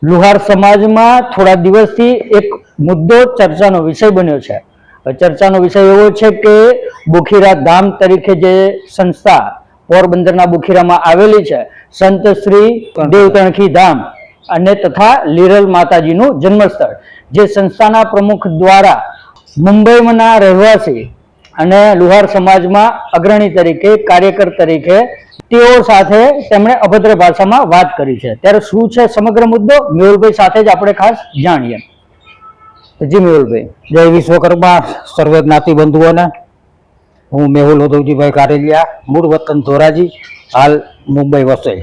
લુહાર સમાજમાં થોડા દિવસથી એક મુદ્દો ચર્ચાનો વિષય બન્યો છે. ચર્ચાનો વિષય એવો છે કે બોખીરા ધામ તરીકે જે સંસ્થા પોરબંદરના બોખીરામાં આવેલી છે, સંત શ્રી દેવતણખી ધામ અને તથા લીરલ માતાજીનું જન્મસ્થળ, જે સંસ્થાના પ્રમુખ દ્વારા મુંબઈના રહેવાસી અને લુહાર સમાજમાં અગ્રણી તરીકે, કાર્યકર તરીકે તેઓ સાથે તેમણે અભદ્ર ભાષામાં વાત કરી છે. ત્યારે શું છે સમગ્ર મુદ્દો, મેહુલભાઈ સાથે જ આપણે ખાસ જાણીએ. જી મેહુલભાઈ. જય વિશ્વકર્મા સર્વે જ્ઞાતિ બંધુઓને. હું મેહુલ ઉધવજીભાઈ કારેલિયા, મૂળ વતન ધોરાજી, હાલ મુંબઈ વસે.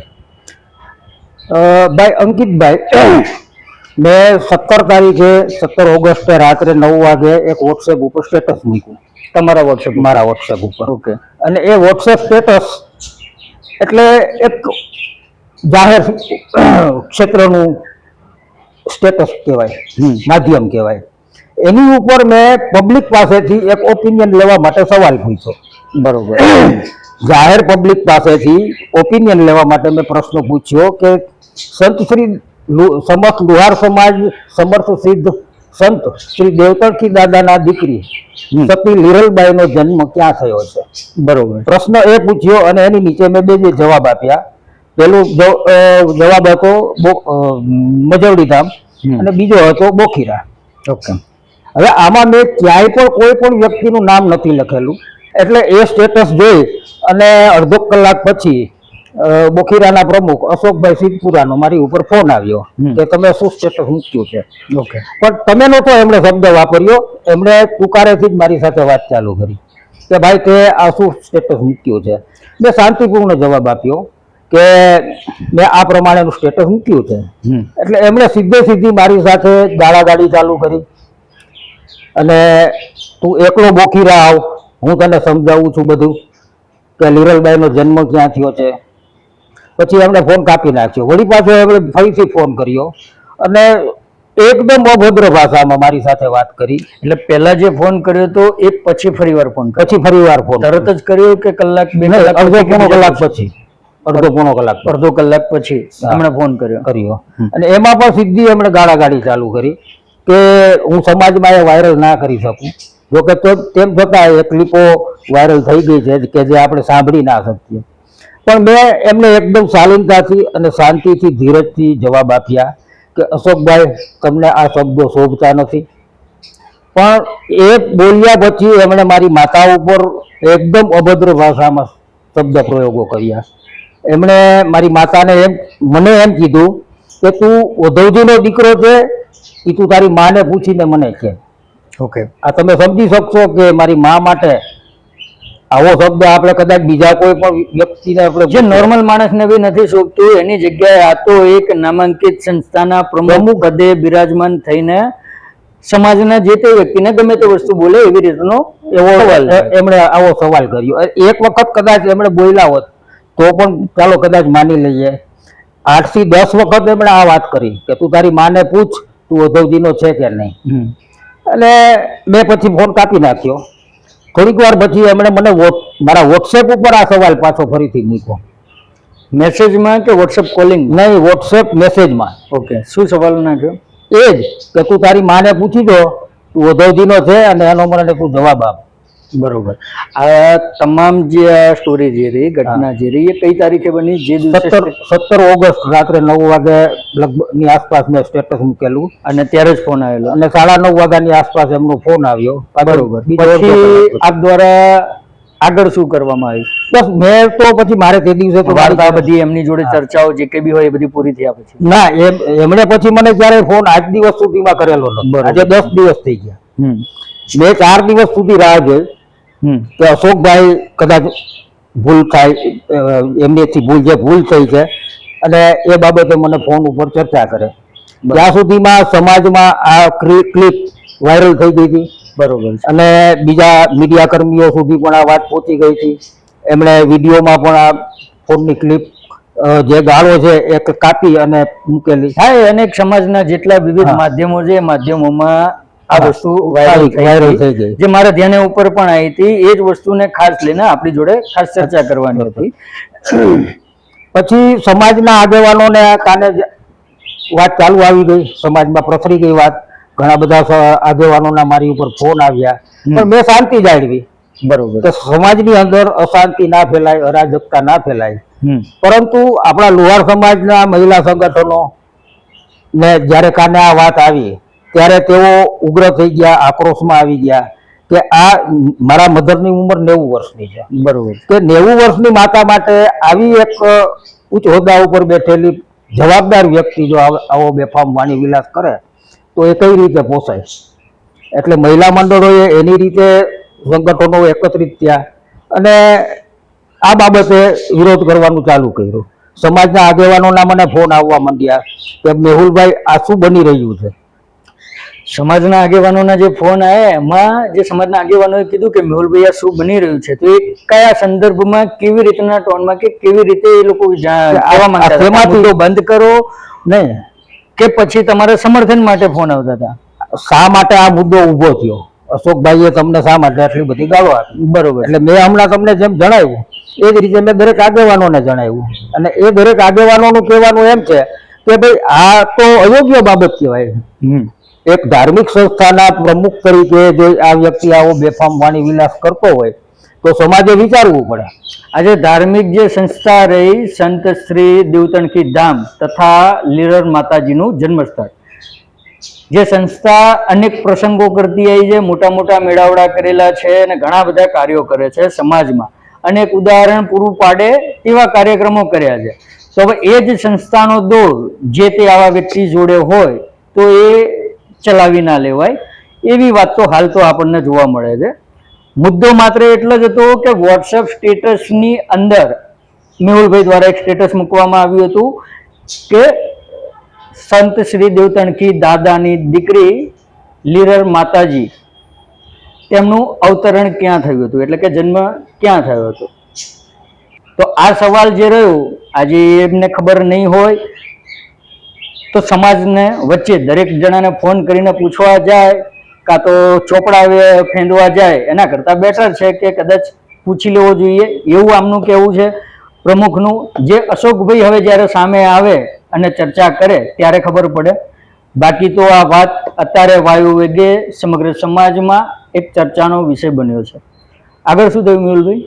ભાઈ અંકિતભાઈ, મેં 17 તારીખે 17 ઓગસ્ટે રાત્રે 9 વાગે એક વોટ્સએપ ઉપર સ્ટેટસ મૂક્યું. તમારા વોટ્સએપ? મારા વોટ્સએપ ઉપર. ઓકે. અને એ વોટ્સએપ સ્ટેટસ એટલે એક જાહેર ક્ષેત્રનું સ્ટેટસ કહેવાય, માધ્યમ કહેવાય. એની ઉપર મેં પબ્લિક પાસેથી એક ઓપિનિયન લેવા માટે સવાલ પૂછ્યો. બરોબર. જાહેર પબ્લિક પાસેથી ઓપિનિયન લેવા માટે મેં પ્રશ્ન પૂછ્યો કે સંત શ્રી સમસ્ત લુહાર સમાજ સમર્થ સિદ્ધ સંત શ્રી દેવતણખી દાદાના દીકરી સતી લીરલબાઈનો જન્મ ક્યાં થયો છે? બરોબર. પ્રશ્ન એ પૂછ્યો અને એની નીચે મેં બે જવાબ આપ્યા. પેલું જવાબ હતો મજવડી ધામ અને બીજો હતો બોખીરા. ઓકે. હવે આમાં મેં ક્યાંય પણ કોઈ પણ વ્યક્તિનું નામ નથી લખેલું. એટલે એ સ્ટેટસ જોઈ અને અડધો કલાક પછી બોખીરાના પ્રમુખ અશોકભાઈ સિદ્ધપુરાનો મારી ઉપર ફોન આવ્યો કે તમે શું સ્ટેટસ મૂક્યું છે. ઓકે. પણ તમે નહોતો એમણે શબ્દ વાપર્યો, એમણે તુકારેથી જ મારી સાથે વાત ચાલુ કરી કે ભાઈ તે આ શું સ્ટેટસ મૂક્યું છે. મેં શાંતિપૂર્ણ જવાબ આપ્યો કે મેં આ પ્રમાણેનું સ્ટેટસ મૂક્યું છે. એટલે એમણે સીધી મારી સાથે ગાળાગાળી ચાલુ કરી અને તું એકલો બોખીરા આવ, હું તને સમજાવું છું બધું કે લીરલબાઈનો જન્મ ક્યાં થયો છે. પછી એમણે ફોન કાપી નાખ્યો. વળી પાછો એમણે ફરીથી ફોન કર્યો અને એકદમ અભદ્ર ભાષામાં મારી સાથે વાત કરી. એટલે પહેલા જે ફોન કર્યો તો એ પછી ફરીવાર ફોન કર્યો? પછી ફરીવાર ફોન તરત જ કર્યો કે કલાક બે કલાક? અડધો પોણો કલાક પછી. અડધો કલાક પછી એમણે ફોન કર્યો. અને એમાં પણ સીધી એમણે ગાળાગાળી ચાલુ કરી કે હું સમાજમાં એ વાયરલ ના કરી શકું. જોકે તેમ છતાં એ ક્લિપો વાયરલ થઈ ગઈ છે કે જે આપણે સાંભળી ના શકીએ. પણ મેં એમને એકદમ શાલીનતાથી અને શાંતિથી ધીરજથી જવાબ આપ્યા કે અશોકભાઈ, તમને આ શબ્દો શોભતા નથી. પણ એ બોલ્યા પછી એમણે મારી માતા ઉપર એકદમ અભદ્ર ભાષામાં શબ્દ પ્રયોગો કર્યા. એમણે મારી માતાને મને એમ કીધું કે તું ઉદ્ધવજીનો દીકરો છે, એ તું તારી માને પૂછીને મને કે. ઓકે. આ તમે સમજી શકશો કે મારી મા માટે આવો શબ્દ આપણે કદાચ બીજા કોઈ પણ વ્યક્તિને આપણે જે નોર્મલ માણસને બી નથી શોભતું, એની જગ્યાએ આ તો એક નામાંકિત સંસ્થાના પ્રમુખ પદે બિરાજમાન થઈને સમાજના જે તે વ્યક્તિને ગમે તે વસ્તુ બોલે એવી રીતનો એમણે આવો સવાલ કર્યો. એક વખત કદાચ એમણે બોલ્યા હોત તો પણ ચાલો કદાચ માની લઈએ. 8 થી 10 વખત એમણે આ વાત કરી કે તું તારી માને પૂછ તું ઉદ્ધવજીનો છે કે નહીં. એટલે મેં પછી ફોન કાપી નાખ્યો. થોડીક વાર પછી એમણે મને મારા વોટ્સએપ ઉપર આ સવાલ પાછો ફરીથી મૂક્યો. મેસેજમાં કે વોટ્સએપ કોલિંગ? નહીં, વોટ્સએપ મેસેજમાં. ઓકે. શું સવાલ નાખ્યો? એ જ કે તું તારી માને પૂછી દો તું ઉદ્ધવજીનો છે અને એનો મને તું જવાબ આપ. બરોબર. આ તમામ જે સ્ટોરી જે રહી, ઘટના જે રહી, એ કઈ તારીખે બની? જે 17 ઓગસ્ટ રાત્રે 9 વાગે લગભગની આસપાસ મેં સ્ટેટસ મૂકેલું અને ત્યારે જ ફોન આવેલો અને 9:30 વાગ્યાની આસપાસ એમનો ફોન આવ્યો. બરોબર. પછી આપ દ્વારા આગળ શું કરવામાં આવ્યું? બસ મેં તો પછી મારે તે દિવસે તો વાર્તા બધી એમની જોડે ચર્ચાઓ જે કઈ બી હોય એ બધી પૂરી થયા પછી? ના, એમણે પછી મને ક્યારે ફોન આજ દિવસ સુધીમાં કરેલો નતો. આજે 10 દિવસ થઈ ગયા. મેં 4 દિવસ સુધી રાહ જોઈ કે અશોકભાઈ કદાચ ભૂલ થાય, એમનેથી ભૂલ થઈ છે અને એ બાબતે મને ફોન ઉપર ચર્ચા કરે. ત્યાં સુધીમાં સમાજમાં આ ક્લિપ વાયરલ થઈ ગઈ હતી. બરોબર. અને બીજા મીડિયા કર્મીઓ સુધી પણ આ વાત પહોંચી ગઈ હતી. એમણે વિડીયોમાં પણ આ ફોનની ક્લિપ જે ગાળો છે એ કાપી અને મૂકેલી. હા, અનેક સમાજના જેટલા વિવિધ માધ્યમો છે એ માધ્યમોમાં આ વસ્તુ વાયરલ થઈ ગઈ. જે મારા ધ્યાન ઉપર પણ આવી હતી. એ જ વસ્તુને ખાસ લઈને આપણી જોડે ખાસ ચર્ચા કરવાની હતી. પછી સમાજના આગેવાનોને કાને વાત ચાલુ આવી ગઈ, સમાજમાં પ્રસરી ગઈ વાત, ઘણા બધા આગેવાનોના મારી ઉપર ફોન આવ્યા, પણ મેં શાંતિ જાળવી. બરોબર. કે સમાજની અંદર અશાંતિ ના ફેલાય, અરાજકતા ના ફેલાય. પરંતુ આપણા લુહાર સમાજના મહિલા સંગઠનો ને જ્યારે કાને આ વાત આવી ત્યારે તેઓ ઉગ્ર થઈ ગયા, આક્રોશમાં આવી ગયા કે આ મારા મધરની ઉંમર 90 વર્ષની છે. બરોબર. કે 90 વર્ષની માતા માટે આવી એક ઉચ્ચ હોદ્દા ઉપર બેઠેલી જવાબદાર વ્યક્તિ જો આવો બેફામ વાણી વિલાસ કરે તો એ કઈ રીતે પોસાય. એટલે મહિલા મંડળોએ એની રીતે સંગઠનો એકત્રિત થયા અને આ બાબતે વિરોધ કરવાનું ચાલુ કર્યું. સમાજના આગેવાનોના મને ફોન આવવા માંડ્યા કે મેહુલભાઈ આ શું બની રહ્યું છે. સમાજના આગેવાનોના જે ફોન આવ્યા એમાં જે સમાજના આગેવાનોએ કીધું કે મેહુલભાઈ આ શું બની રહ્યું છે, તો એ કયા સંદર્ભમાં, કેવી રીતના ટોનમાં કે કેવી રીતે એ લોકો આવવા માંગતા હતા, મુદ્દો બંધ કરો નહીં કે પછી તમારા સમર્થન માટે ફોન આવતા હતા? શા માટે આ મુદ્દો ઊભો થયો, અશોકભાઈએ તમને શા માટે આટલી બધી ગાળો આપી? બરોબર. એટલે મેં હમણાં તમને જેમ જણાવ્યું એ જ રીતે મેં દરેક આગેવાનોને જણાવ્યું અને એ દરેક આગેવાનોનું કહેવાનું એમ છે કે ભાઈ આ તો અયોગ્ય બાબત કહેવાય. એક ધાર્મિક સંસ્થાના પ્રમુખ તરીકે જો આ વ્યક્તિ આવો બેફામ વાણી વિલાસ કરતો હોય તો સમાજે વિચારવું પડે. આજે ધાર્મિક જે સંસ્થા રહી સંત શ્રી દેવતણખી ધામ તથા લીરર માતાજીનું જન્મસ્થળ, જે સંસ્થા અનેક પ્રસંગો કરતી આવી છે, મોટા મોટા મેળાવડા કરેલા છે અને ઘણા બધા કાર્યો કરે છે, સમાજમાં અનેક ઉદાહરણ પૂરું પાડે તેવા કાર્યક્રમો કર્યા છે. તો હવે એ જ સંસ્થાનો દોર જે તે આવા વ્યક્તિ જોડે હોય તો એ ચલાવી ના લેવાય, એવી વાત તો હાલ તો આપણને જોવા મળે છે. મુદ્દો માત્ર એટલો જ હતો કે વોટ્સએપ સ્ટેટસની અંદર મેહુલભાઈ દ્વારા એક સ્ટેટસ મૂકવામાં આવ્યું હતું કે સંત શ્રી દેવતણખી દાદાની દીકરી લીરર માતાજી તેમનું અવતરણ ક્યાં થયું હતું, એટલે કે જન્મ ક્યાં થયો હતો. તો આ સવાલ જે રહ્યો, આજે એમને ખબર નહીં હોય તો સમાજને વચ્ચે દરેક જણાને ફોન કરીને પૂછવા જાય કાં તો ચોપડા ફેંદવા જાય એના કરતાં બેટર છે કે કદાચ પૂછી લેવો જોઈએ, એવું આમનું કહેવું છે પ્રમુખનું. જે અશોકભાઈ હવે જ્યારે સામે આવે અને ચર્ચા કરે ત્યારે ખબર પડે. બાકી તો આ વાત અત્યારે વાયુ વેગે સમગ્ર સમાજમાં એક ચર્ચાનો વિષય બન્યો છે. આગળ શું થયું મેહુલભાઈ?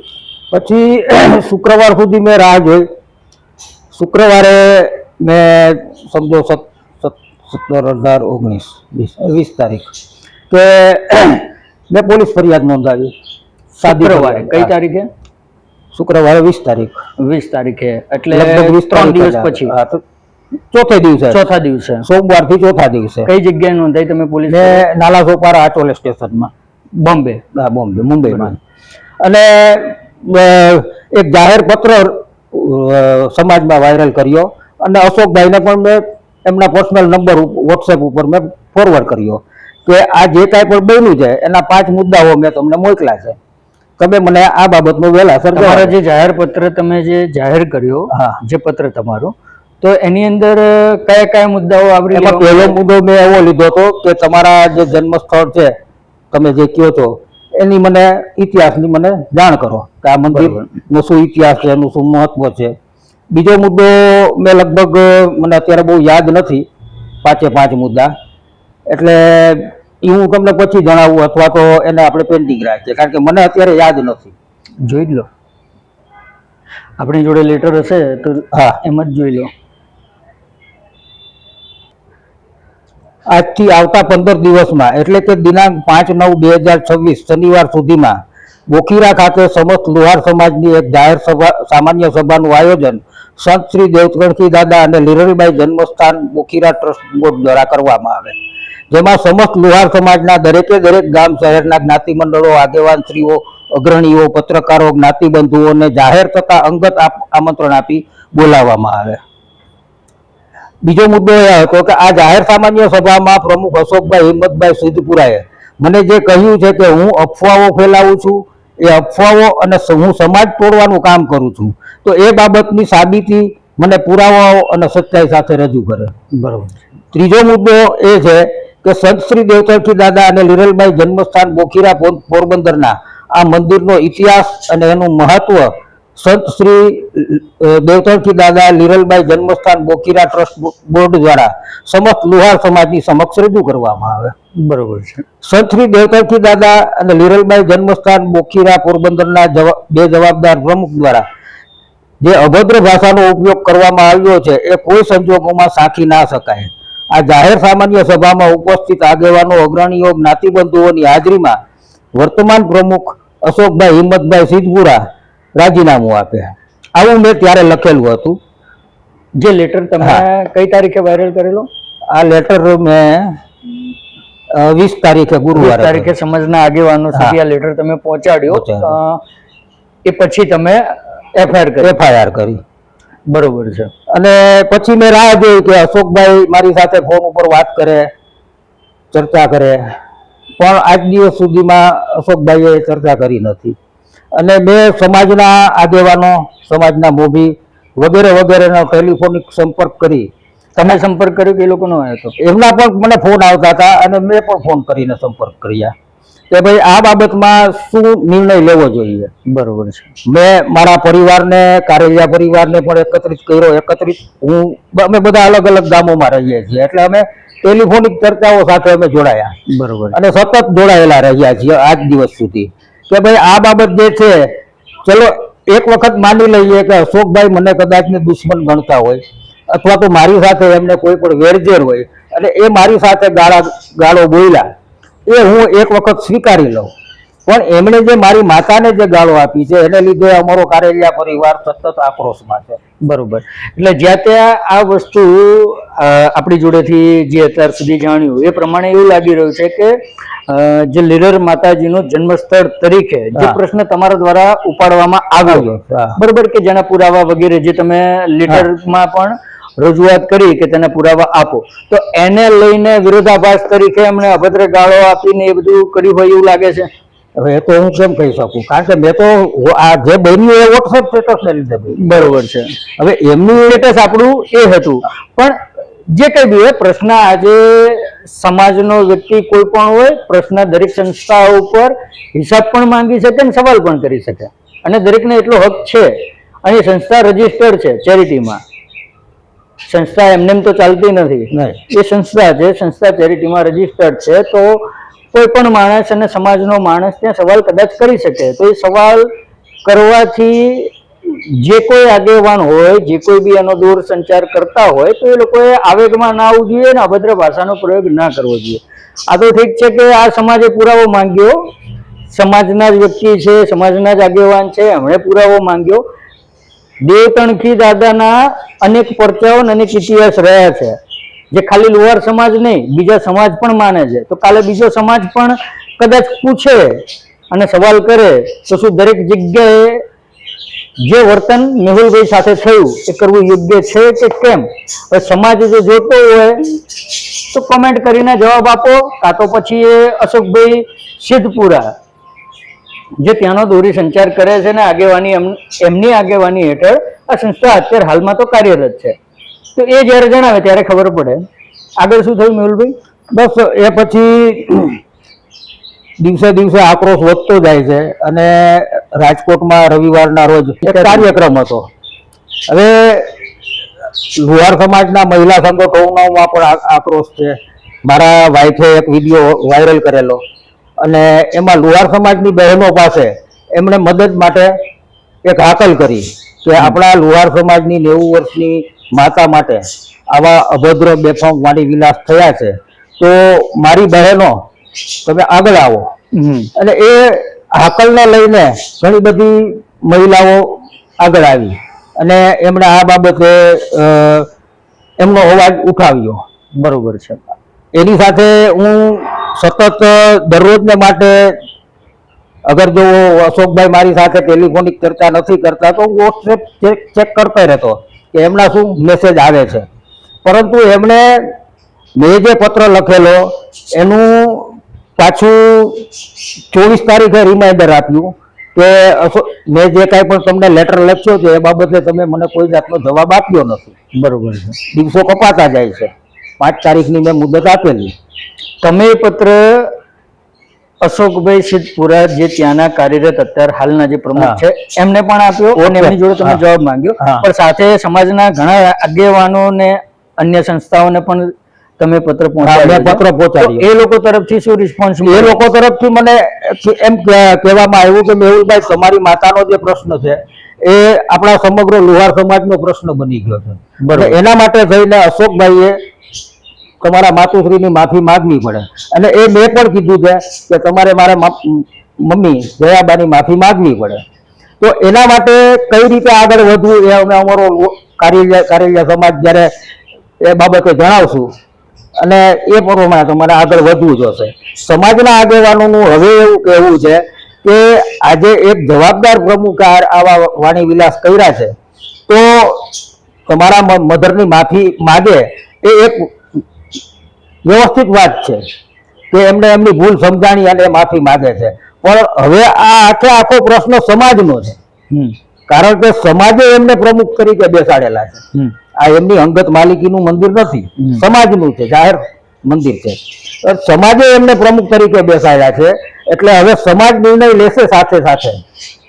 પછી શુક્રવાર સુધી મેં રાહ જોઈ. શુક્રવારે મેં સમજો 17/18/19/20 તારીખ કે મેં પોલીસ ફરિયાદ નોંધાવી. શુક્રવારે કઈ તારીખે? શુક્રવારે 20 તારીખ. 20 તારીખે એટલે લગભગ 3 દિવસ પછી. હા, તો ચોથા દિવસે સોમવારથી ચોથા દિવસે. કઈ જગ્યાએ નોંધાઈ તમે પોલીસ? મેં નાલા સોપારા આટોલે સ્ટેશનમાં, બોમ્બે. હા, બોમ્બે, મુંબઈમાં. અને એક જાહેર પત્ર સમાજમાં વાયરલ કર્યો અને અશોકભાઈને પણ મેં એમના પર્સનલ નંબર વોટ્સએપ ઉપર મેં ફોરવર્ડ કર્યો કે આ જે કાંઈ પણ બન્યું છે એના 5 મુદ્દાઓ મેં તમને મોકલ્યા છે, તમે મને આ બાબતનો વહેલાસર તમારા જે જાહેર પત્ર તમે જે જાહેર કર્યો, જે પત્ર તમારો, તો એની અંદર કયા કયા મુદ્દાઓ આવરી? એમાં પહેલો મુદ્દો મેં એવો લીધો હતો કે તમારા જે જન્મ સ્થળ છે તમે જે કહો છો એની મને ઇતિહાસની મને જાણ કરો કે આ મંદિરનો શું ઇતિહાસ છે, એનું શું મહત્વ છે. બીજો મુદ્દો મેં લગભગ મને અત્યારે બહુ યાદ નથી 5 મુદ્દા, એટલે એ હું તમને પછી જણાવું અથવા તો એને આપણે પેન્ડિંગ રાખીએ કારણ કે મને અત્યારે યાદ નથી. જોઈ લો, આપણી જોડે લેટર હશે તો હા, એમ જ જોઈ લો. આજથી આવતા 15 દિવસમાં એટલે કે દિનાંક 5/9/2026 શનિવાર સુધીમાં બોખીરા ખાતે સમસ્ત લુહાર સમાજની એક જાહેર સામાન્ય સભાનું આયોજન સંત શ્રી દેવતણખી દાદા અને લીરલબાઈ જન્મસ્થાન બોખીરા ટ્રસ્ટ બોર્ડ દ્વારા કરવામાં આવે, જેમાં સમસ્ત લુહાર સમાજના દરેકે દરેક ગામ શહેરના જ્ઞાતિ મંડળો, આગેવાનશ્રીઓ, અગ્રણીઓ, પત્રકારો, જ્ઞાતિબંધુઓને જાહેર તથા અંગત આમંત્રણ આપી બોલાવવામાં આવે. બીજો મુદ્દો એ હતો કે આ જાહેર સામાન્ય સભામાં પ્રમુખ અશોકભાઈ હિંમતભાઈ સિદ્ધપુરાએ મને જે કહ્યું છે કે હું અફવાઓ ફેલાવું છું, એ અફવાઓ અને હું સમાજ તોડવાનું કામ કરું છું, તો એ બાબતની સાબિતી મને પુરાવાઓ અને સચ્ચાઈ સાથે રજૂ કરે. બરોબર. ત્રીજો મુદ્દો એ છે કે સંત શ્રી દેવતણખી દાદા અને લીરલબાઈ જન્મસ્થાન બોખીરા પોરબંદરના આ મંદિરનો ઇતિહાસ અને એનું મહત્વ સંત શ્રી દેવતણકી દાદા લીરલબાઈ જન્મસ્થાન બોખીરા ટ્રસ્ટ બોર્ડ દ્વારા સમસ્ત લુહાર સમાજની સમક્ષ રજૂ કરવામાં આવે. બરોબર છે. સંત શ્રી દેવતણકી દાદા અને લીરલબાઈ જન્મસ્થાન બોખીરા પોરબંદરના બે જવાબદાર પ્રમુખ દ્વારા જે અભદ્ર ભાષાનો ઉપયોગ કરવામાં આવ્યો છે એ કોઈ સંજોગોમાં સાખી ના શકાય. આ જાહેર સામાન્ય સભામાં ઉપસ્થિત આગેવાનો, અગ્રણીઓ, જ્ઞાતિબંધુઓની હાજરીમાં વર્તમાન પ્રમુખ અશોકભાઈ હિંમતભાઈ સિદ્ધપુરા રાજીનામું આપે. આવું મેં ત્યારે લખેલું હતું. જે લેટર તમે કઈ તારીખે વાયરલ કરેલો? આ લેટર મેં 20 તારીખે ગુરુવાર તારીખે સમાજના આગેવાનો સુધી આ લેટર તમે પહોંચાડ્યો. એ પછી તમે એફઆઈઆર કરી. બરોબર છે. અને પછી મેં રાહ જોઈ કે અશોકભાઈ મારી સાથે ફોન ઉપર વાત કરે, ચર્ચા કરે, પણ આજ દિવસ સુધીમાં અશોકભાઈએ ચર્ચા કરી નથી. અને મેં સમાજના આગેવાનો, સમાજના મોભી વગેરે વગેરેનો ટેલિફોનિક સંપર્ક કરી. તમે સંપર્ક કર્યો કે એ લોકોનો આવ્યો હતો? એમના પણ મને ફોન આવતા હતા અને મેં પણ ફોન કરીને સંપર્ક કર્યા કે ભાઈ આ બાબતમાં શું નિર્ણય લેવો જોઈએ. બરોબર છે. મેં મારા પરિવારને, કારેલિયા પરિવારને પણ એકત્રિત કર્યો. અમે બધા અલગ અલગ ગામોમાં રહીએ છીએ એટલે અમે ટેલિફોનિક ચર્ચાઓ સાથે અમે જોડાયા. બરોબર. અને સતત જોડાયેલા રહ્યા છીએ આજ દિવસ સુધી કે ભાઈ આ બાબત જે છે, ચલો એક વખત માની લઈએ કે અશોકભાઈ મને કદાચ ને દુશ્મન ગણતા હોય અથવા તો મારી સાથે એમને કોઈ પણ વેરઝેર હોય અને એ મારી સાથે ગાળો બોલ્યા, એ હું એક વખત સ્વીકારી લઉં. પણ એમણે જે મારી માતાને જે ગાળો આપી છે એને લીધે અમારો કારેલિયા પરિવાર સતત આક્રોશમાં છે. બરોબર. એટલે જ્યાં ત્યાં આ વસ્તુ આપણી જોડેથી જે અત્યાર સુધી જાણ્યું એ પ્રમાણે એવું લાગી રહ્યું છે કે જે લીરર માતાજીનું જન્મસ્થળ તરીકે જે પ્રશ્ન તમારા દ્વારા ઉપાડવામાં આવ્યો, બરોબર, કે જેના પુરાવા વગેરે જે તમે લેટરમાં પણ રજૂઆત કરી કે તેને પુરાવા આપો, તો એને લઈને વિરોધાભાસ તરીકે એમણે અભદ્ર ગાળો આપીને એ બધું કર્યું હોય એવું લાગે છે? હવે એ તો હું કેમ કહી શકું, કારણ કે મેં તો આ જે બન્યું એ વોટ્સએપ સ્ટેટસ ને લીધે. બરોબર છે. હવે એમનું સ્ટેટસ આપણું એ હતું, પણ જે કઈ બી હોય પ્રશ્ન, આજે સમાજનો વ્યક્તિ કોઈ પણ હોય, પ્રશ્ન દરેક સંસ્થાઓ ઉપર હિસાબ પણ માંગી શકે અને સવાલ પણ કરી શકે અને દરેકને એટલો હક છે. અને સંસ્થા રજીસ્ટર્ડ છે ચેરિટીમાં. સંસ્થા એમને તો ચાલતી નથી, એ સંસ્થા છે, સંસ્થા ચેરિટીમાં રજીસ્ટર્ડ છે. તો કોઈ પણ માણસ અને સમાજનો માણસ ત્યાં સવાલ કદાચ કરી શકે. તો એ સવાલ કરવાથી જે કોઈ આગેવાન હોય, જે કોઈ બી એનો દૂર સંચાર કરતા હોય, તો એ લોકોએ આવેગમાં ના આવવું જોઈએ અને અભદ્ર ભાષાનો પ્રયોગ ના કરવો જોઈએ. આ તો ઠીક છે કે આ સમાજે પુરાવો માંગ્યો, સમાજના જ વ્યક્તિ છે, સમાજના જ આગેવાન છે, એમણે પુરાવો માંગ્યો. દેવતણકી દાદાના અનેક પરચાઓ અને અનેક ઇતિહાસ રહ્યા છે, જે ખાલી લુહાર સમાજ નહીં, બીજા સમાજ પણ માને છે. તો કાલે બીજો સમાજ પણ કદાચ પૂછે અને સવાલ કરે તો શું દરેક જગ્યાએ જે વર્તન મેહુલભાઈ સાથે થયું એ કરવું યોગ્ય છે કે કેમ? સમાજ જો જોતો હોય તો કોમેન્ટ કરીને જવાબ આપો, કાં તો પછી એ અશોકભાઈ સિદ્ધપુરા જે ત્યાંનો દોરી સંચાર કરે છે ને આગેવાની એમની આગેવાની હેઠળ આ સંસ્થા અત્યારે હાલમાં તો કાર્યરત છે. તો એ જ્યારે જણાવે ત્યારે ખબર પડે. આગળ શું થયું મેહુલભાઈ? બસ એ પછી દિવસે દિવસે આક્રોશ વધતો જાય છે અને રાજકોટમાં રવિવારના રોજ એક કાર્યક્રમ હતો. હવે લુહાર સમાજના મહિલા સંગઠનોમાં પણ આક્રોશ છે. મારા વાઈફે એક વિડીયો વાયરલ કરેલો અને એમાં લુહાર સમાજની બહેનો પાસે એમણે મદદ માટે એક હાકલ કરી કે આપણા લુહાર સમાજની 90 વર્ષની માતા માટે આવા અભદ્ર બેફામ વાણી વિલાસ થયા છે, તો મારી બહેનો તમે આગળ આવો. અને એ હાકલને લઈને ઘણી બધી મહિલાઓ આગળ આવી અને એમણે આ બાબતે એમનો અવાજ ઉઠાવ્યો. બરોબર છે. એની સાથે હું સતત દરરોજને માટે, અગર જો અશોકભાઈ મારી સાથે ટેલિફોનિક ચર્ચા નથી કરતા તો વોટ્સએપ ચેક કરતા રહેતો કે એમના શું મેસેજ આવે છે. પરંતુ એમણે મેં જે પત્ર લખેલો એનું પાછું 24 તારીખે રિમાઇન્ડર આપ્યું કે મેં જે કાંઈ પણ તમને લેટર લખ્યો છે એ બાબતે તમે મને કોઈ જાતનો જવાબ આપ્યો નથી. બરોબર છે. દિવસો કપાતા જાય છે. 5 તારીખની મેં મુદત આપેલી. તમે પત્ર અશોકભાઈ સિદ્ધપુરા જે ત્યાંના કાર્યરત અત્યારે હાલના જે પ્રમુખ છે એમને પણ આપ્યો અને એમની જોડે તમે જવાબ માંગ્યો, પણ સાથે સમાજના ઘણા આગેવાનો ને અન્ય સંસ્થાઓને પણ તમે પત્ર પહોંચાડ્યો. એ લોકો તરફથી શું રિસ્પોન્સ? એ લોકો તરફથી મને એમ કહેવામાં આવ્યું કે મેહુલભાઈ, તમારી માતાનો જે પ્રશ્ન છે એ આપણા સમગ્ર લુહાર સમાજનો પ્રશ્ન બની ગયો છે. એના માટે થઈને અશોકભાઈએ તમારા માતુશ્રીની માફી માંગવી પડે, અને એ મેં પણ કીધું છે કે તમારે મારા મમ્મી જયાબાની માફી માંગવી પડે. તો એના માટે કઈ રીતે આગળ વધવું એ અમે અમારો કારેલિયા સમાજ જ્યારે એ બાબતે જણાવશું, અને એ પ્રમાણે તમારે આગળ વધવું જોશે. સમાજના આગેવાનોનું હવે એવું કહેવું છે કે આજે એક જવાબદાર પ્રમુખ આવા વાણી વિલાસ કર્યા છે, તો તમારા મધરની માફી માગે એ એક વ્યવસ્થિત વાત છે કે એમને એમની ભૂલ સમજાણી અને માફી માગે છે. પણ હવે આ આખો પ્રશ્ન સમાજનો છે, કારણ કે સમાજે એમને પ્રમુખ તરીકે બેસાડેલા છે. આ એમની અંગત માલિકીનું મંદિર નથી, સમાજનું છે, જાહેર મંદિર છે. સમાજે એમને પ્રમુખ તરીકે બેસાડ્યા છે, એટલે હવે સમાજ નિર્ણય લેશે. સાથે સાથે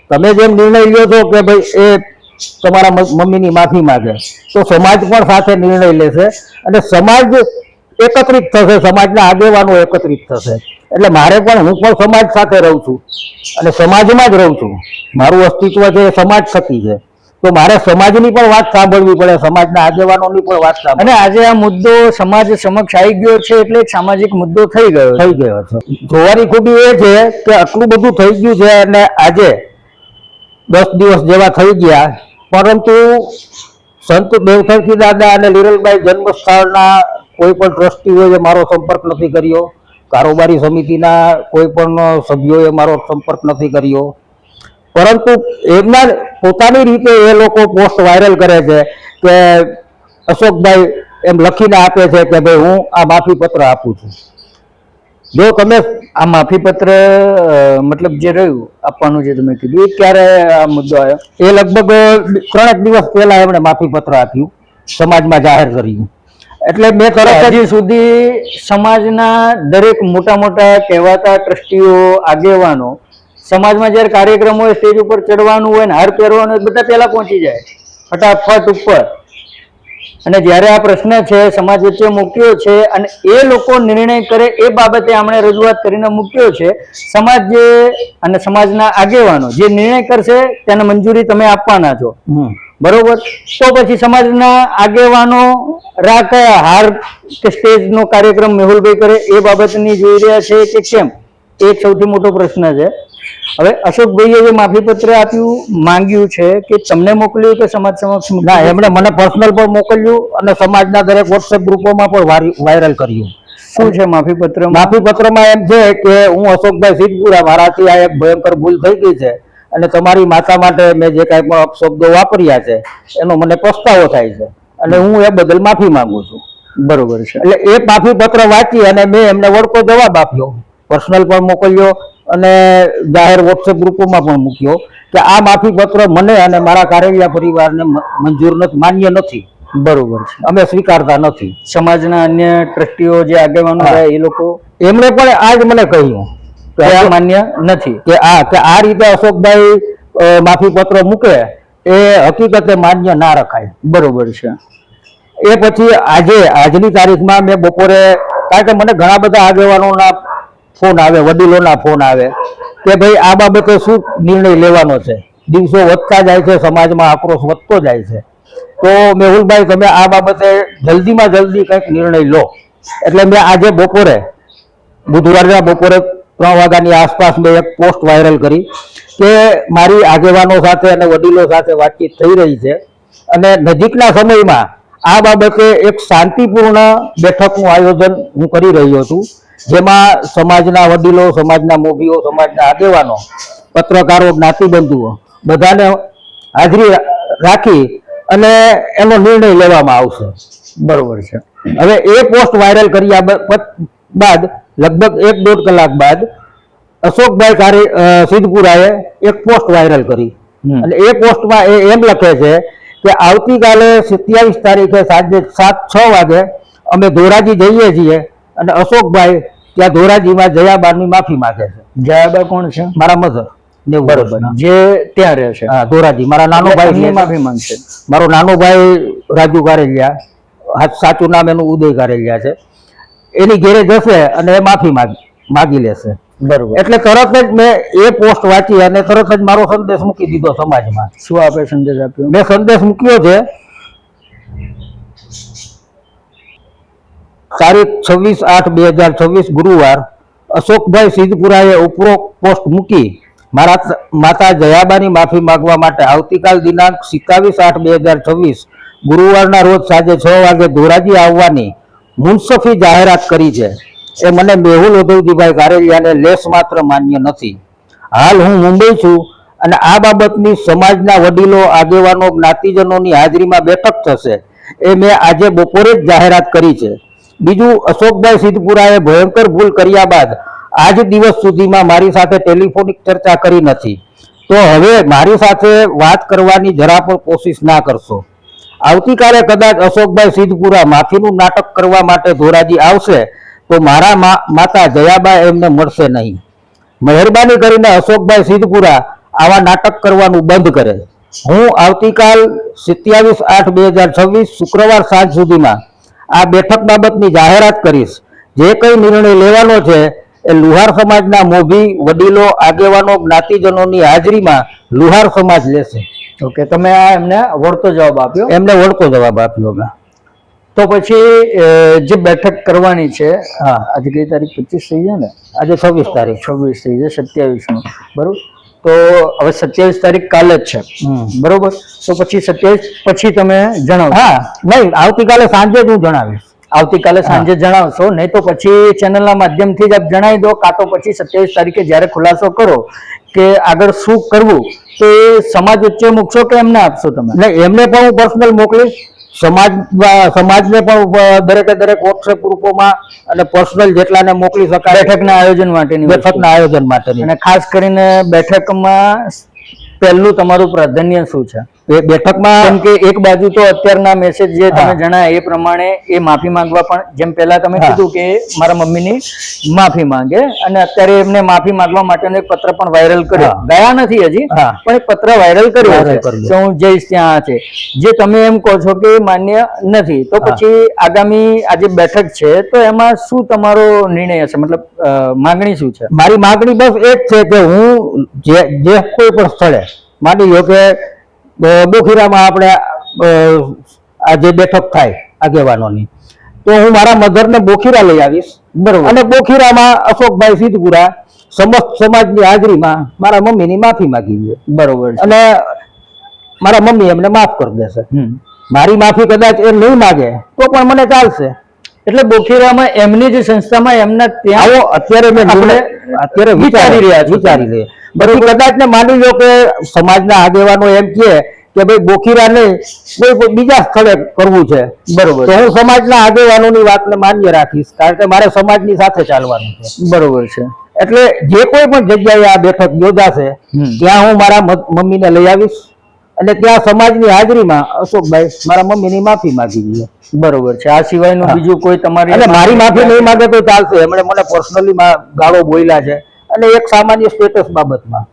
તમે જેમ નિર્ણય લ્યો છો કે ભાઈ એ તમારા મમ્મીની માફી માંગે, તો સમાજ પણ સાથે નિર્ણય લેશે અને સમાજ એકત્રિત થશે, સમાજના આગેવાનો એકત્રિત થશે. એટલે મારે પણ, હું પણ સમાજ સાથે રહું છું અને સમાજમાં જ રહું છું. મારું અસ્તિત્વ છે એ સમાજ થકી છે, તો મારે સમાજની પણ વાત સાંભળવી પડે, સમાજના આગેવાનોની પણ વાત સાંભળવી. અને આજે આ મુદ્દો સમાજ સમક્ષ આવી ગયો છે એટલે એક સામાજિક મુદ્દો થઈ ગયો છે. જોવાની ખૂબી એ છે કે આટલું બધું થઈ ગયું છે અને આજે 10 દિવસ જેવા થઈ ગયા, પરંતુ સંત દેવધરજી દાદા અને લીરલબાઈ જન્મસ્થળના કોઈ પણ ટ્રસ્ટીઓએ મારો સંપર્ક નથી કર્યો, કારોબારી સમિતિના કોઈ પણ સભ્યોએ મારો સંપર્ક નથી કર્યો, પરંતુ એમના પોતાની રીતે એ લોકો પોસ્ટ વાયરલ કરે છે કે અશોકભાઈ એમ લખીને આપે છે કે ભાઈ હું આ માફી પત્ર આપું છું. જો તમે આ માફી પત્ર મતલબ જે રહ્યું આપવાનું જે તમે કીધું, એ ક્યારે આ મુદ્દો આવ્યો? એ લગભગ 3 દિવસ પહેલા એમણે માફી પત્ર આપ્યું, સમાજમાં જાહેર કર્યું. એટલે મેં તરત હજી સુધી સમાજના દરેક મોટા મોટા કહેવાતા ટ્રસ્ટીઓ, આગેવાનો સમાજમાં જયારે કાર્યક્રમ હોય, સ્ટેજ ઉપર ચડવાનું હોય ને હાર પહેરવાનું હોય, બધા પહેલા પહોંચી જાય ફટાફટ ઉપર. અને જ્યારે આ પ્રશ્ન છે સમાજ વચ્ચે મૂક્યો છે અને એ લોકો નિર્ણય કરે એ બાબતે આપણે રજૂઆત કરીને મૂક્યો છે. સમાજ જે અને સમાજના આગેવાનો જે નિર્ણય કરશે તેને મંજૂરી તમે આપવાના છો, બરોબર? તો પછી સમાજના આગેવાનો હાર કે સ્ટેજનો કાર્યક્રમ મેહુલભાઈ કરે એ બાબતની જોઈ રહ્યા છે કે કેમ, એ સૌથી મોટો પ્રશ્ન છે. હવે અશોકભાઈએ જે માફી પત્ર આપ્યું, માંગ્યું છે કે તમને મોકલ્યું કે સમાજ સમક્ષ? ના, એમણે મને પર્સનલ પર મોકલ્યું અને સમાજના દરેક વોટ્સએપ ગ્રુપોમાં પણ વાયરલ કર્યું. શું છે માફી પત્ર? માફી પત્રમાં એમ છે કે હું અશોકભાઈ સિદ્ધપુરા, મારાથી આ એક ભયંકર ભૂલ થઈ ગઈ છે અને તમારી માતા માટે મેં જે કાંઈ પણ અપશબ્દો વાપર્યા છે એનો મને પસ્તાવો થાય છે અને હું એ બદલ માફી માંગુ છું. બરોબર છે. એટલે એ માફી પત્ર વાંચી અને મેં એમને વળતો જવાબ આપ્યો, પર્સનલ પણ મોકલ્યો અને જાહેર વોટ્સએપ ગ્રુપોમાં પણ મૂક્યો કે આ માફી પત્ર મને અને મારા કારેલિયા પરિવારને મંજૂર નથી, માન્ય નથી. બરોબર છે, અમે સ્વીકારતા નથી. સમાજના અન્ય ટ્રસ્ટીઓ જે આગેવાનો એ લોકો એમણે પણ આજ મને કહ્યું કે આ માન્ય નથી, કે આ રીતે અશોકભાઈ માફી પત્ર મૂકે એ હકીકતે માન્ય ના રખાય. બરોબર છે. એ પછી આજની તારીખમાં મેં બપોરે, કારણ કે મને ઘણા બધા આગેવાનોના ફોન આવે, વડીલોના ફોન આવે કે ભાઈ આ બાબતે શું નિર્ણય લેવાનો છે. દિવસો વધતા જાય છે, સમાજમાં આક્રોશ વધતો જાય છે, તો મેહુલભાઈ તમે આ બાબતે જલ્દીમાં જલ્દી કંઈક નિર્ણય લો. એટલે મેં આજે બપોરે, બુધવારના બપોરે 3 વાગ્યાની આસપાસ મેં એક પોસ્ટ વાયરલ કરી કે મારી આગેવાનો સાથે અને વડીલો સાથે વાતચીત થઈ રહી છે અને નજીકના સમયમાં આ બાબતે એક શાંતિપૂર્ણ બેઠકનું આયોજન હું કરી રહ્યો છું, જેમાં સમાજના વડીલો, સમાજના મોભીઓ, સમાજના આગેવાનો, પત્રકારો, જ્ઞાતિબંધુઓ બધાને હાજરી રાખી અને એનો નિર્ણય લેવામાં આવશે. બરોબર છે. હવે એ પોસ્ટ વાયરલ કર્યા બાદ લગભગ 1-1.5 કલાક બાદ અશોકભાઈ સિદ્ધપુરાએ એક પોસ્ટ વાયરલ કરી અને એ પોસ્ટમાં એમ લખે છે કે આવતીકાલે 27 તારીખે સાંજે 7-6 વાગે અમે ધોરાજી જઈએ છીએ અને અશોકભાઈ ત્યાં ધોરાજીમાં જયાબાની માફી માંગે છે. જયાબા કોણ છે? મારા મધર. બરોબર, જે ત્યાં રહે છે. હા, ધોરાજી. મારા નાનો ભાઈ એમની માફી માંગશે. મારો નાનો ભાઈ રાજુ કારેલિયા, સાચું નામ એનું ઉદય કારેલિયા છે. એની ઘેરે જશે અને એ માફી માગી લેશે. બરોબર. એટલે તરત જ મેં એ પોસ્ટ વાંચી અને તરત જ મારો સંદેશ મૂકી દીધો સમાજમાં. શું આપે સંદેશ આપ્યો? મેં સંદેશ મૂક્યો છે, તારીખ 26/8/2026 ગુરુવાર અશોકભાઈ સિદ્ધપુરાએ ઉપરોક્ત પોસ્ટ મૂકી મારા માતા જયાબાની માફી માંગવા માટે આવતીકાલ દિનાંક 27/8/2026 ગુરુવારના રોજ સાંજે 6 વાગે ધોરાજી આવવાની મુનસફી જાહેરાત કરી છે. એ મને મેહુલ ઉદ્ધવજીભાઈ કારેલિયાને લેશ માત્ર માન્ય નથી. હાલ હું મુંબઈ છું અને આ બાબતની સમાજના વડીલો, આગેવાનો, જ્ઞાતિજનોની હાજરીમાં બેઠક થશે એ મેં આજે બપોરે જ જાહેરાત કરી છે. બીજું, અશોકભાઈ સિદ્ધપુરાએ ભયંકર ભૂલ કર્યા બાદ આજ દિવસ સુધીમાં મારી સાથે ટેલિફોનિક ચર્ચા કરી નથી, તો હવે મારી સાથે વાત કરવાની જરા પણ કોશિશ ના કરશો. આવતીકાલે કદાચ અશોકભાઈ સિદ્ધપુરા માફીનું નાટક કરવા માટે ધોરાજી આવશે તો મારા માતા જયાબા એમને મળશે નહીં. મહેરબાની કરીને અશોકભાઈ સિદ્ધપુરા આવા નાટક કરવાનું બંધ કરે. હું આવતીકાલ 27/8/2026 શુક્રવાર સાંજ સુધીમાં આ બેઠક બાબતની જાહેરાત કરીશ. જે કંઈ નિર્ણય લેવાનો છે એ લુહાર સમાજના મોભી, વડીલો, આગેવાનો, જ્ઞાતિજનોની હાજરીમાં લુહાર સમાજ લેશે. ઓકે, તમે આ એમને વળતો જવાબ આપ્યો? એમને વળતો જવાબ આપ્યો મેં. તો પછી જે બેઠક કરવાની છે, હા, આજે કઈ તારીખ? 25 થઈ છે ને? આજે 26 તારીખ. 26 થઈ છે, 27 નું. બરોબર. તો હવે 27 તારીખ કાલે જ છે. બરોબર. તો પછી 27 પછી તમે જણાવો. હા, નહીં, આવતીકાલે સાંજે જ હું જણાવીશ. આવતીકાલે સાંજે જણાવશો, નહીં તો પછી ચેનલના માધ્યમથી જ આપ જણાવી દો, કાં તો પછી 27 તારીખે જ્યારે ખુલાસો કરો કે આગળ શું કરવું તો એ સમાજ વચ્ચે મૂકશો કે એમને આપશો તમે? નહીં, એમને પણ હું પર્સનલ મોકલીશ. સમાજને પણ દરેક વોટ્સએપ ગ્રુપોમાં અને પર્સનલ જેટલાને મોકલી શકાય બેઠકના આયોજન માટેની બેઠકના આયોજન માટેની. અને ખાસ કરીને બેઠકમાં પહેલું તમારું પ્રાધાન્ય શું છે? એ બેઠકમાં કેમ કે એક બાજુ તો અત્યારના મેસેજ જે તમે જણાય એ પ્રમાણે એ માફી માંગવા પણ, જેમ પહેલા તમે કીધું કે મારા મમ્મીની માફી માંગે, અને અત્યારે એમને માફી માંગવા માટેનો એક પત્ર પણ વાયરલ કર્યો. ગયા નથી હજી, પણ એક પત્ર વાયરલ કર્યો છે કે હું જઈશ ત્યાં છે. જે તમે એમ કહો છો કે માન્ય નથી, તો પછી આગામી આજે બેઠક છે તો એમાં શું તમારો નિર્ણય હશે? મતલબ માંગણી શું છે? મારી માંગણી બસ એ જ છે કે હું જે કોઈ પણ સ્થળે માની લો કે બોખીરામાં આપણે આ જે બેઠક થાય આગેવાનોની, તો હું મારા મધરને બોખીરા લઈ આવીશ. બરોબર. અને બોખીરામાં અશોકભાઈ સિદ્ધપુરા સમસ્ત સમાજની હાજરીમાં મારા મમ્મીની માફી માંગી છે. બરોબર. અને મારા મમ્મી એમને માફ કરી દેશે. મારી માફી કદાચ એ નહીં માગે તો પણ મને ચાલશે. એટલે બોખીરામાં એમની જ સંસ્થામાં એમના ત્યાં આવો અત્યારે અત્યારે વિચારી રહ્યા. બરોબર. કદાચ ને માની લો કે સમાજના આગેવાનો એમ કહે કે ભાઈ બોખીરા નહીં, કોઈ બીજા સ્થળે કરવું છે, બરોબર, તો હું સમાજના આગેવાનોની વાતને માન્ય રાખીશ, કારણ કે મારે સમાજની સાથે ચાલવાનું છે. બરોબર છે. એટલે જે કોઈ પણ જગ્યાએ આ બેઠક યોજાશે ત્યાં હું મારા મમ્મીને લઈ આવીશ અને ત્યાં સમાજની હાજરીમાં અશોકભાઈ મારા મમ્મીની માફી માંગી છે. બરોબર છે. આ સિવાયનું બીજું કોઈ તમારી? અને મારી માફી નહીં માંગે તો ચાલશે. એમણે મને પર્સનલી ગાળો બોલ્યા છે અને એક સામાન્ય સ્ટેટસ બાબતમાં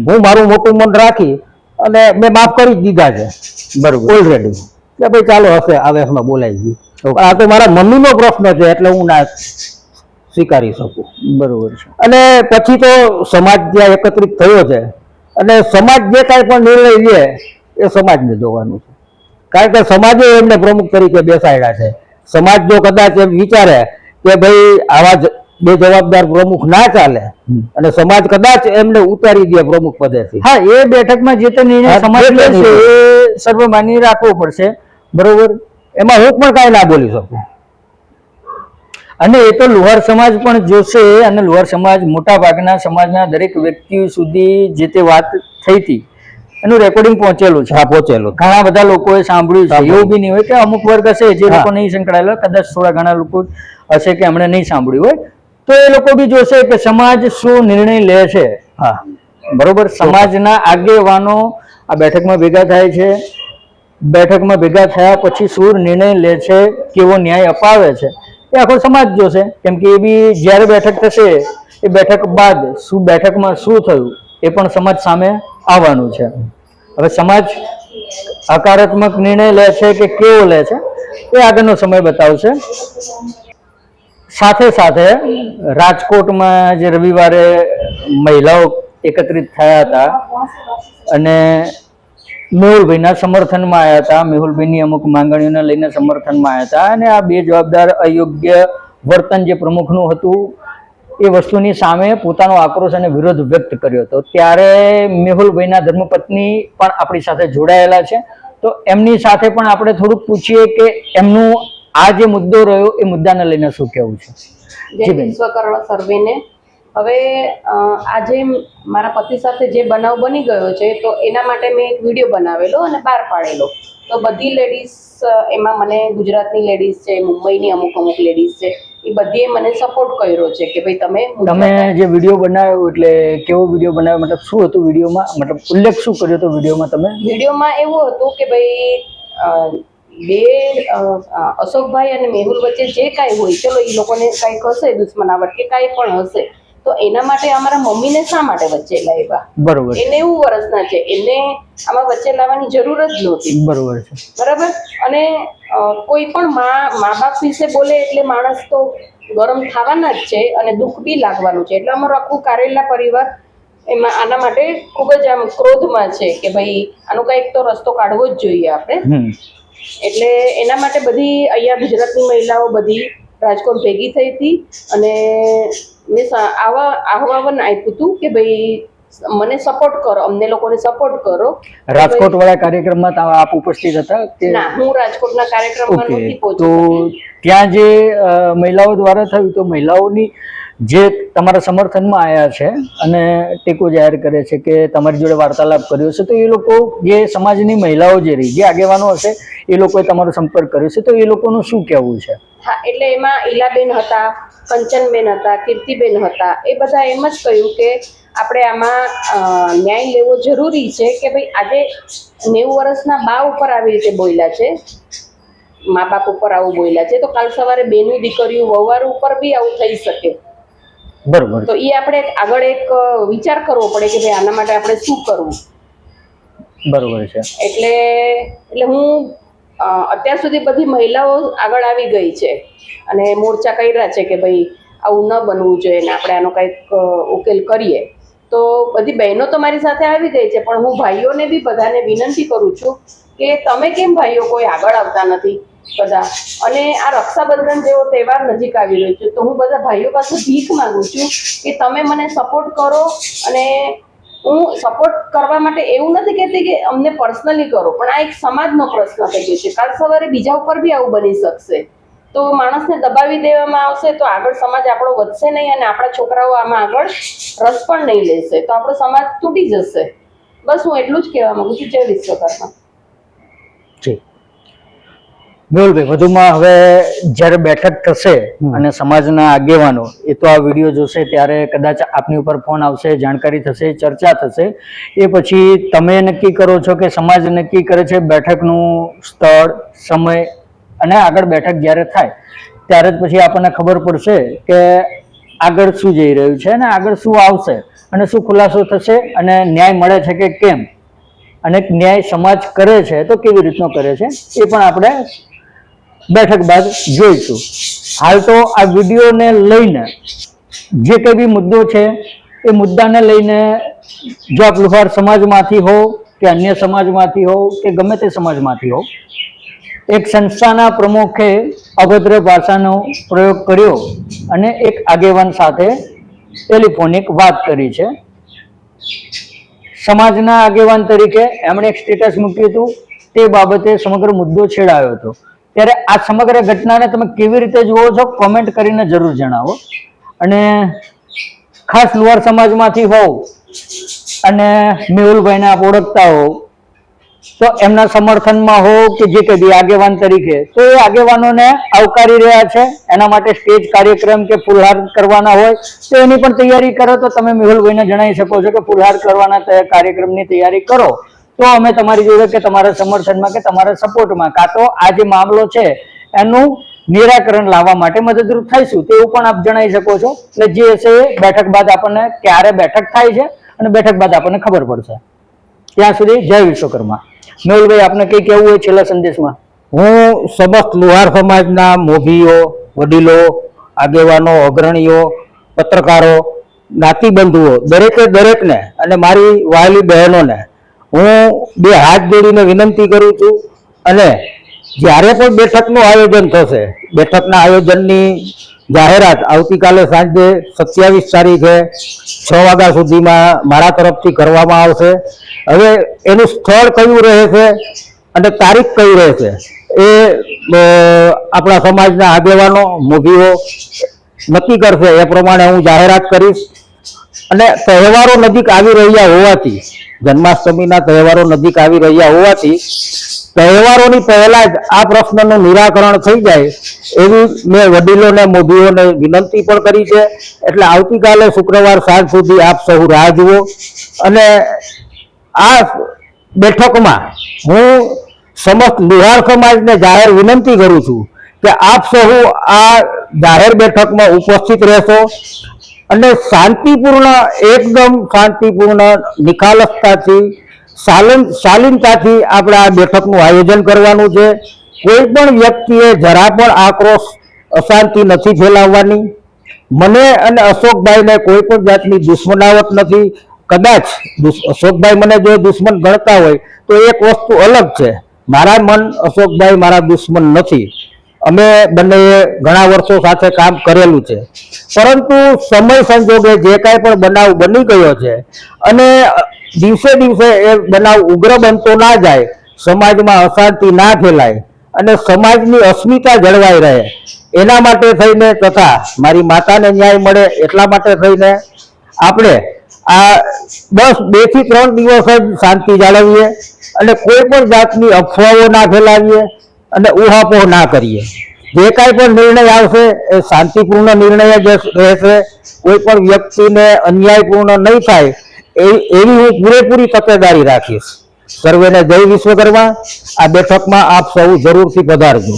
હું મારું મોટું મન રાખી અને મેં માફ કરી જ દીધા છે. બરોબર, ઓલરેડી, કે ભાઈ ચાલો હશે આવેશમાં બોલાઈ ગઈ. આ તો મારા મમ્મીનો પ્રશ્ન છે એટલે હું ના સ્વીકારી શકું. બરોબર છે. અને પછી તો સમાજ ત્યાં એકત્રિત થયો છે અને સમાજ જે કાંઈ પણ નિર્ણય લે એ સમાજને જોવાનું છે, કારણ કે સમાજે એમને પ્રમુખ તરીકે બેસાડ્યા છે. સમાજ જો કદાચ એમ વિચારે કે ભાઈ આવા બે જવાબદાર પ્રમુખ ના ચાલે અને સમાજ કદાચ એમને ઉતારી દે પ્રમુખ પદેથી, હા, એ બેઠકમાં જે તે નિર્ણય સમાજ લેશે એ સર્વમાન્ય રાખવો પડશે. બરોબર. એમાં હું પણ કાંઈ ના બોલી શકું. અને એ તો લુહાર સમાજ પણ જોશે, અને લુહાર સમાજ મોટા ભાગના સમાજના દરેક વ્યક્તિ સુધી જે તે વાત થઈ હતી એનું રેકોર્ડિંગ પહોંચેલું છે. હા, પહોંચેલું. ઘણા બધા લોકોએ સાંભળ્યું છે. એવું બી નહીં હોય કે અમુક વર્ગ હશે જે લોકો નહીં સંકળાયેલા, કદાચ થોડા ઘણા લોકો હશે કે એમણે નહીં સાંભળ્યું હોય, તો એ લોકો બી જોશે કે સમાજ શું નિર્ણય લે છે. હા, બરોબર. સમાજના આગેવાનો આ બેઠકમાં ભેગા થાય છે. બેઠકમાં ભેગા થયા પછી શું નિર્ણય લે છે, કેવો ન્યાય અપાવે છે, એ આખો સમાજ જોશે, કેમ કે એ બી જ્યારે બેઠક થશે એ બેઠક બાદ બેઠકમાં શું થયું એ પણ સમાજ સામે આવવાનું છે. હવે સમાજ હકારાત્મક નિર્ણય લે છે કે કેવો લે છે એ આગળનો સમય બતાવશે. સાથે સાથે રાજકોટમાં જે રવિવારે મહિલાઓ એકત્રિત થયા હતા અને મેહુલભાઈના સમર્થનમાં આવ્યા હતા, મેહુલભાઈની અમુક માંગણીઓને લઈને સમર્થનમાં આવ્યા હતા અને આ બે જવાબદાર અયોગ્ય વર્તન જે પ્રમુખનું હતું એ વસ્તુની સામે પોતાનો આક્રોશ અને વિરોધ વ્યક્ત કર્યો હતો. ત્યારે મેહુલભાઈના ધર્મપત્ની પણ આપણી સાથે જોડાયેલા છે, તો એમની સાથે પણ આપણે થોડુંક પૂછીએ કે એમનું આ જે મુદ્દો રહ્યો એ મુદ્દાને લઈને શું કહેવું છે. જય વિશ્વકર્મા સર્વેને. હવે આજે મારા પતિ સાથે જે બનાવ બની ગયો છે તો એના માટે મેં એક વિડીયો બનાવેલો અને બહાર પાડેલો. તો બધી લેડીઝ એમાં મને ગુજરાતની લેડીઝ છે, મુંબઈની અમુક લેડીઝ છે, એ બધીએ મને સપોર્ટ કર્યો છે કે ભાઈ તમે જે વિડીયો બનાવ્યો એટલે કેવો વિડીયો બનાવ્યો, મતલબ શું હતું વિડીયોમાં, મતલબ ઉલ્લેખ શું કર્યો હતો વિડીયોમાં તમે? વિડીયોમાં એવું હતું કે ભાઈ બે અશોકભાઈ અને મેહુલ વચ્ચે જે કાંઈ હોય, ચલો એ લોકોને કાંઈક હશે દુશ્મનાવટ કે કાંઈ પણ હશે, તો એના માટે અમારા મમ્મીને શા માટે વચ્ચે લાવ્યા? બરોબર. એ 90 વર્ષના છે, એને આમાં વચ્ચે લાવવાની જરૂર જ નહોતી. બરોબર છે. બરાબર. અને કોઈ પણ મા બાપ વિશે બોલે એટલે માણસ તો ગરમ થવાના જ છે અને દુઃખ બી લાગવાનું છે. એટલે અમારું આખું કારેલા પરિવાર એમાં આના માટે ખૂબ જ આમ ક્રોધમાં છે કે ભાઈ આનો કંઈક તો રસ્તો કાઢવો જ જોઈએ આપણે. એટલે એના માટે બધી અહીંયા ગુજરાતની મહિલાઓ બધી રાજકોટ ભેગી થઈ હતી અને મેં આહ્વાન આપ્યું હતું કે ભાઈ મને સપોર્ટ કરો, અમને લોકોને સપોર્ટ કરો. રાજકોટ વાળા કાર્યક્રમમાં આપ ઉપસ્થિત હતા કે ના? હું રાજકોટના કાર્યક્રમમાં નહોતી પહોંચી. તો ત્યાં જે મહિલાઓ દ્વારા થયું, તો મહિલાઓની જે તમારા સમર્થનમાં આવ્યા છે અને ટેકો જાહેર કરે છે કે તમારી જોડે વાર્તાલાપ કર્યો છે, તો એ લોકો જે સમાજની મહિલાઓ જે રહી, જે આગેવાનો હશે એ લોકોએ તમારો સંપર્ક કર્યો છે, તો એ લોકોનું શું કહેવું છે? હા, એટલે એમાં ઈલાબેન હતા, કંચનબેન હતા, કીર્તિબેન હતા, એ બધા એમ જ કહ્યું કે આપણે આમાં ન્યાય લેવો જરૂરી છે કે ભાઈ આજે 90 વર્ષના બા ઉપર આવી રીતે બોલ્યા છે, મા બાપ ઉપર આવું બોલ્યા છે, તો કાલ સવારે બેનું દીકરીઓ વહુવારો ઉપર બી આવું થઈ શકે. બરોબર. તો એ આપણે આગળ એક વિચાર કરવો પડે કે ભાઈ આના માટે આપણે શું કરવું. બરોબર છે. એટલે હું અત્યાર સુધી બધી મહિલાઓ આગળ આવી ગઈ છે અને મોરચા કર્યા છે કે ભાઈ આવું ન બનવું જોઈએ ને આપણે આનો કંઈક ઉકેલ કરીએ. તો બધી બહેનો તો મારી સાથે આવી ગઈ છે, પણ હું ભાઈઓને બી બધાને વિનંતી કરું છું કે તમે કેમ ભાઈઓ કોઈ આગળ આવતા નથી બધા? અને આ રક્ષાબંધન જેવો તહેવાર નજીક આવી રહ્યો છે, તો હું બધા ભાઈઓ પાસે ભીખ માંગુ છું કે તમે મને સપોર્ટ કરો. અને હું સપોર્ટ કરવા માટે એવું નથી કહેતી કે અમને પર્સનલી કરો, પણ આ એક સમાજનો પ્રશ્ન થઈ ગયો છે. કાલ સવારે બીજા ઉપર બી આવું બની શકશે, તો માણસને દબાવી દેવામાં આવશે તો આગળ સમાજ આપણો વધશે નહીં અને આપણા છોકરાઓ આમાં આગળ રસ પણ નહીં લેશે, તો આપણો સમાજ તૂટી જશે. બસ હું એટલું જ કહેવા માંગુ છું. જય વિશ્વકર્મા. જી મેહુલભાઈ, વધુમાં હવે જ્યારે બેઠક થશે અને સમાજના આગેવાનો એ તો આ વિડીયો જોશે ત્યારે કદાચ આપની ઉપર ફોન આવશે, જાણકારી થશે, ચર્ચા થશે, એ પછી તમે નક્કી કરો છો કે સમાજ નક્કી કરે છે બેઠકનું સ્થળ, સમય અને આગળ બેઠક જ્યારે થાય ત્યારે જ પછી આપણને ખબર પડશે કે આગળ શું જઈ રહ્યું છે અને આગળ શું આવશે અને શું ખુલાસો થશે અને ન્યાય મળે છે કે કેમ, અને ન્યાય સમાજ કરે છે તો કેવી રીતનો કરે છે એ પણ આપણે બેઠક બાદ જોઈશું. હાલ તો આ વિડીયોને લઈને જે કંઈ બી મુદ્દો છે એ મુદ્દાને લઈને જો આપ લુહાર સમાજમાંથી હો કે અન્ય સમાજમાંથી હો કે ગમે તે સમાજમાંથી હો, એક સંસ્થાના પ્રમુખે અભદ્ર ભાષાનો પ્રયોગ કર્યો અને એક આગેવાન સાથે ટેલિફોનિક વાત કરી છે. સમાજના આગેવાન તરીકે એમણે એક સ્ટેટસ મૂક્યું હતું, તે બાબતે સમગ્ર મુદ્દો છેડાયો હતો. ત્યારે આ સમગ્ર ઘટનાને તમે કેવી રીતે જુઓ છો, કોમેન્ટ કરીને જરૂર જણાવો. અને ખાસ લુહાર સમાજમાંથી હોવ અને મેહુલભાઈને આપ ઓળખતા હોવ તો એમના સમર્થનમાં હો કે જે કંઈ બી આગેવાન તરીકે, તો એ આગેવાનોને આવકારી રહ્યા છે. એના માટે સ્ટેજ કાર્યક્રમ કે ફુલહાર કરવાના હોય તો એની પણ તૈયારી કરો, તો તમે મેહુલભાઈને જણાવી શકો છો કે ફુલહાર કરવાના કાર્યક્રમની તૈયારી કરો, તો અમે તમારી જોડે કે તમારા સમર્થનમાં કે તમારા સપોર્ટમાં કાં તો આ જે મામલો છે એનું નિરાકરણ લાવવા માટે મદદરૂપ થઈશું તેવું પણ આપ જણાવી શકો છો. એટલે જે હશે એ બેઠક બાદ આપણને ક્યારે બેઠક થાય છે અને બેઠક બાદ આપણને ખબર પડશે. ત્યાં સુધી જય વિશ્વકર્મા. મેહુલભાઈ, આપને કઈ કહેવું હોય છેલ્લા સંદેશમાં? હું સમસ્ત લુહાર સમાજના મોભીઓ, વડીલો, આગેવાનો, અગ્રણીઓ, પત્રકારો, જ્ઞાતિબંધુઓ દરેકને અને મારી વહાલી બહેનોને હું બે હાથ જોડીને વિનંતી કરું છું. અને જ્યારે પણ બેઠકનું આયોજન થશે, બેઠકના આયોજનની જાહેરાત આવતીકાલે સાંજે 27 તારીખે 6 વાગ્યા સુધીમાં મારા તરફથી કરવામાં આવશે. હવે એનું સ્થળ કયું રહેશે અને તારીખ કઈ રહેશે એ આપણા સમાજના આગેવાનો, મોભીઓ નક્કી કરશે. એ પ્રમાણે હું જાહેરાત કરીશ. અને તહેવારો નજીક આવી રહ્યા હોવાથી, જન્માષ્ટમીના તહેવારો નજીક આવી રહ્યા હોવાથી તહેવારોની પહેલા જ આ પ્રશ્નનું નિરાકરણ થઈ જાય એવી મેં વડીલોને, મોભીઓને વિનંતી પણ કરી છે. એટલે આવતીકાલે શુક્રવાર સાંજ સુધી આપ સૌ રાહ જુઓ. અને આ બેઠકમાં હું સમસ્ત લુહાર સમાજને જાહેર વિનંતી કરું છું કે આપ સૌ આ જાહેર બેઠકમાં ઉપસ્થિત રહેશો અને શાંતિપૂર્ણ, એકદમ શાંતિપૂર્ણ, નિખાલસતાથી, શાલીનતાથી આપણે આ બેઠકનું આયોજન કરવાનું છે. કોઈ પણ વ્યક્તિએ જરા પણ આક્રોશ, અશાંતિ નથી ફેલાવવાની. મને અને અશોકભાઈને કોઈ પણ જાતની દુશ્મનાવટ નથી. કદાચ અશોકભાઈ મને જો દુશ્મન ગણતા હોય તો એક વસ્તુ અલગ છે. મારા મન અશોકભાઈ મારા દુશ્મન નથી. અમે બંનેએ ઘણા વર્ષો સાથે કામ કરેલું છે. પરંતુ સમય સંજોગે જે કાંઈ પણ બનાવ બની ગયો છે અને દિવસે દિવસે એ બનાવ ઉગ્ર બનતો ના જાય, સમાજમાં અશાંતિ ના ફેલાય અને સમાજની અસ્મિતા જળવાઈ રહે, એના માટે થઈને તથા મારી માતાને ન્યાય મળે એટલા માટે થઈને આપણે આ 2 થી 3 દિવસ જ શાંતિ જાળવીએ અને કોઈ પણ જાતની અફવાઓ ના ફેલાવીએ અને ઉહાપોહ ના કરીએ. જે કાંઈ પણ નિર્ણય આવશે એ શાંતિપૂર્ણ નિર્ણય જ રહેશે. કોઈ પણ વ્યક્તિને અન્યાયપૂર્ણ નહીં થાય એવી હું પૂરેપૂરી તકેદારી રાખીશ. સર્વેને જય વિશ્વકર્મા. આ બેઠકમાં આપ સૌ જરૂરથી પધારજો.